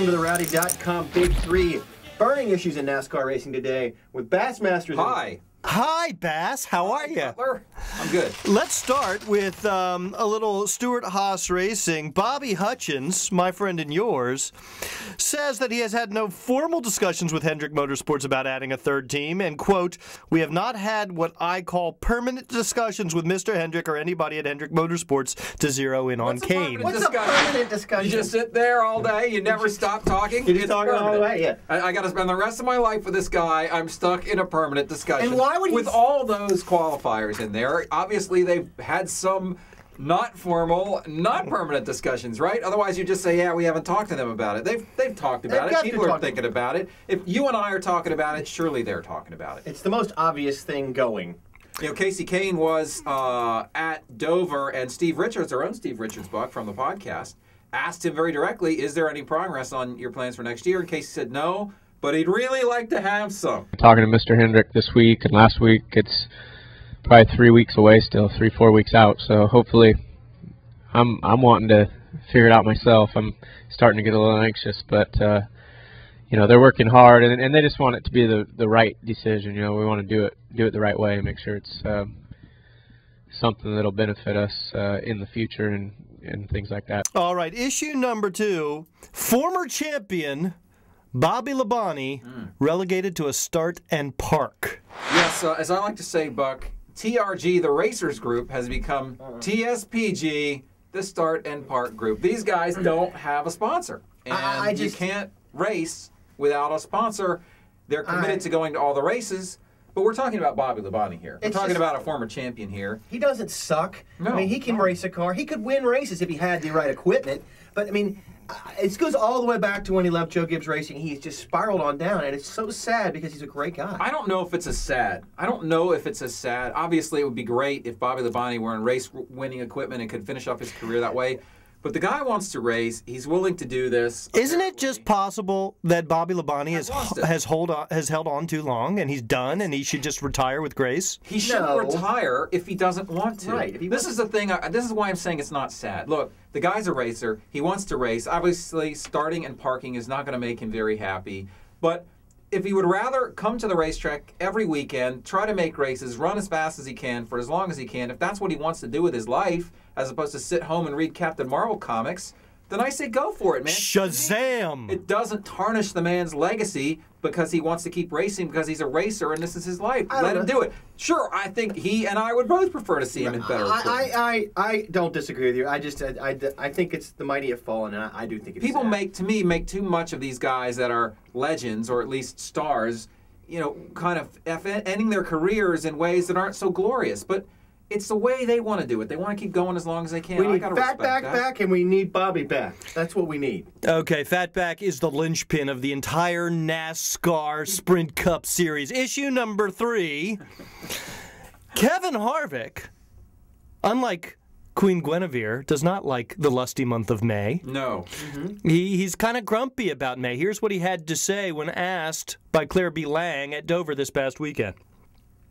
welcome to the Rowdy.com Big Three. Burning issues in NASCAR racing today with Bassmasters. Hi. Hi, Bass. How are you? I'm good. Let's start with a little Stewart-Haas Racing. Bobby Hutchins, my friend and yours, says that he has had no formal discussions with Hendrick Motorsports about adding a third team. And, quote, we have not had what I call permanent discussions with Mr. Hendrick or anybody at Hendrick Motorsports to zero in on Kane. What's a permanent discussion? You just sit there all day. You never stop talking. You just talk all the way, yeah. I got to spend the rest of my life with this guy. I'm stuck in a permanent discussion. And why would he... With all those qualifiers in there, obviously they've had some not formal, not permanent discussions, right? Otherwise, you just say, yeah, we haven't talked to them about it. They've talked about it. People are thinking about it. If you and I are talking about it, surely they're talking about it. It's the most obvious thing going. You know, Kasey Kane was at Dover, and Steve Richards, our own Steve Richards, Buck, from the podcast, asked him very directly, is there any progress on your plans for next year? And Kasey said no, but he'd really like to have some. Talking to Mr. Hendrick this week and last week, it's probably 3 weeks away still, 3-4 weeks out. So hopefully, I'm wanting to figure it out myself. I'm starting to get a little anxious, but you know, they're working hard, and they just want it to be the right decision. You know, we want to do it the right way and make sure it's something that'll benefit us in the future and things like that. All right, issue number 2, former champion Bobby Labonte relegated to a start and park. Yes, as I like to say, Buck, TRG, the Racers Group, has become TSPG, the Start and Park Group. These guys don't have a sponsor. And you can't race without a sponsor. They're committed to going to all the races. But we're talking about Bobby Labonte here. We're talking about a former champion here. He doesn't suck. No. I mean, he can race a car. He could win races if he had the right equipment. But, I mean, it goes all the way back to when he left Joe Gibbs Racing. He's just spiraled on down, and it's so sad because he's a great guy. I don't know if it's as sad. Obviously, it would be great if Bobby Labonte were in race-winning equipment and could finish up his career that way. But the guy wants to race. He's willing to do this. Isn't it just possible that Bobby Labonte has held on too long and he's done and he should just retire with grace? He shouldn't retire if he doesn't want to. Right. This is the thing. This is why I'm saying it's not sad. Look, the guy's a racer. He wants to race. Obviously, starting and parking is not going to make him very happy. But if he would rather come to the racetrack every weekend, try to make races, run as fast as he can for as long as he can, if that's what he wants to do with his life, as opposed to sit home and read Captain Marvel comics, then I say go for it, man. Shazam! It doesn't tarnish the man's legacy because he wants to keep racing because he's a racer and this is his life. Let him do it. Sure, I think he and I would both prefer to see him in better equipment. I don't disagree with you. I think it's the mighty have fallen, and I do think it's People sad. make too much of these guys that are legends or at least stars, you know, kind of ending their careers in ways that aren't so glorious. But it's the way they want to do it. They want to keep going as long as they can. We need Fatback back, and we need Bobby back. That's what we need. Okay, Fatback is the linchpin of the entire NASCAR Sprint Cup Series. Issue number 3, Kevin Harvick, unlike Queen Guinevere, does not like the lusty month of May. No. He's kind of grumpy about May. Here's what he had to say when asked by Claire B. Lang at Dover this past weekend.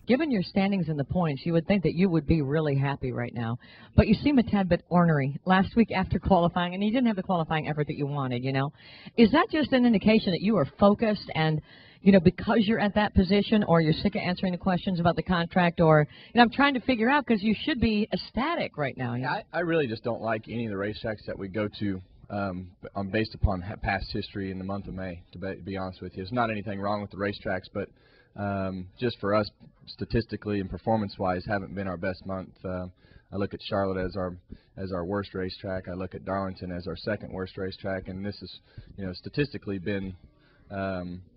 Given your standings in the points, you would think that you would be really happy right now. But you seem a tad bit ornery last week after qualifying, and you didn't have the qualifying effort that you wanted, you know. Is that just an indication that you are focused and, you know, because you're at that position, or you're sick of answering the questions about the contract, or, you know, I'm trying to figure out because you should be ecstatic right now. You know? I really just don't like any of the racetracks that we go to based upon past history in the month of May, to be honest with you. There's not anything wrong with the racetracks, but just for us, statistically and performance-wise, haven't been our best month. I look at Charlotte as our worst racetrack. I look at Darlington as our second worst racetrack, and this is, you know, statistically been,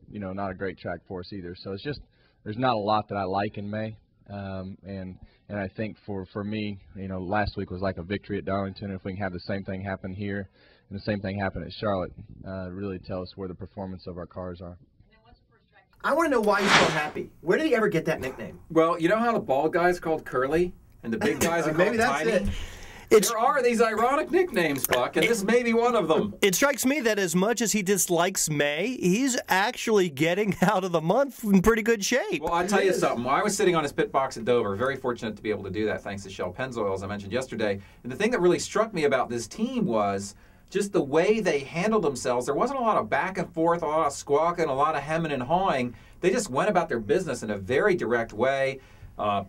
you know, not a great track for us either. So it's just there's not a lot that I like in May, and I think for me, you know, last week was like a victory at Darlington. If we can have the same thing happen here and the same thing happen at Charlotte, really tell us where the performance of our cars are. I want to know why he's so happy. Where did he ever get that nickname? Well, you know how the bald guy's called Curly and the big guys are called Tiny? There are these ironic nicknames, Buck, and this may be one of them. It strikes me that as much as he dislikes May, he's actually getting out of the month in pretty good shape. Well, I'll tell you something. I was sitting on his pit box at Dover, very fortunate to be able to do that thanks to Shell Pennzoil, as I mentioned yesterday. And the thing that really struck me about this team was just the way they handled themselves. There wasn't a lot of back and forth, a lot of squawking, a lot of hemming and hawing. They just went about their business in a very direct way.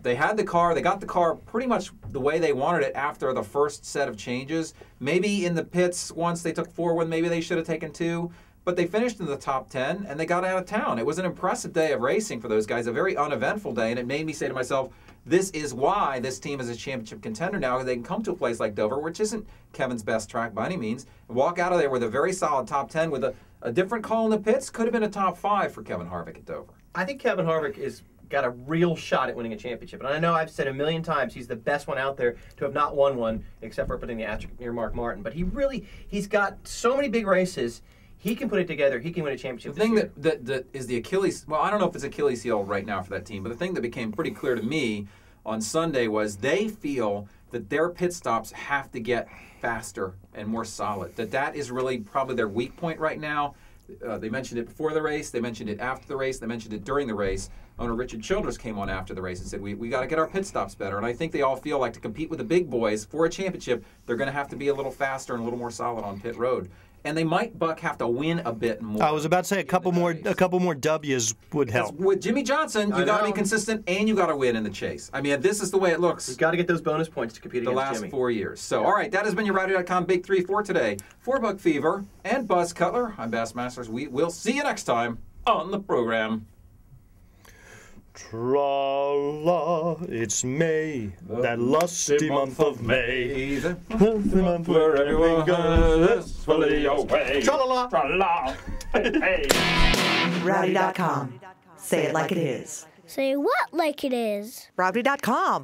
They had the car. They got the car pretty much the way they wanted it after the first set of changes. Maybe in the pits, once they took 4 when maybe they should have taken 2. But they finished in the top 10, and they got out of town. It was an impressive day of racing for those guys, a very uneventful day, and it made me say to myself, this is why this team is a championship contender now, because they can come to a place like Dover, which isn't Kevin's best track by any means, and walk out of there with a very solid top 10 with a different call in the pits. Could have been a top 5 for Kevin Harvick at Dover. I think Kevin Harvick is got a real shot at winning a championship. And I know I've said a million times he's the best one out there to have not won one, except for putting the asterisk near Mark Martin. But he's got so many big races. He can put it together. He can win a championship. The thing that is the Achilles, well, I don't know if it's Achilles heel right now for that team, but the thing that became pretty clear to me on Sunday was they feel that their pit stops have to get faster and more solid. That is really probably their weak point right now. They mentioned it before the race. They mentioned it after the race. They mentioned it during the race. Owner Richard Childress came on after the race and said, we got to get our pit stops better. And I think they all feel like to compete with the big boys for a championship, they're going to have to be a little faster and a little more solid on pit road. And they might, Buck, have to win a bit more. I was about to say a couple more W's would help. With Jimmy Johnson, you got to be consistent and you got to win in the chase. I mean, this is the way it looks. You've got to get those bonus points to compete the against last Jimmy. 4 years. So, all right, that has been your Rowdy.com Big 3 for today. For Buck Fever and Buzz Cutler, I'm Bass Masters. We will see you next time on the program. Tra-la, it's May, that lusty month of May. The month where everyone goes fully away. Tra-la-la. Tra-la. Hey. Rowdy.com. Say it like it is. Say what like it is? Rowdy.com.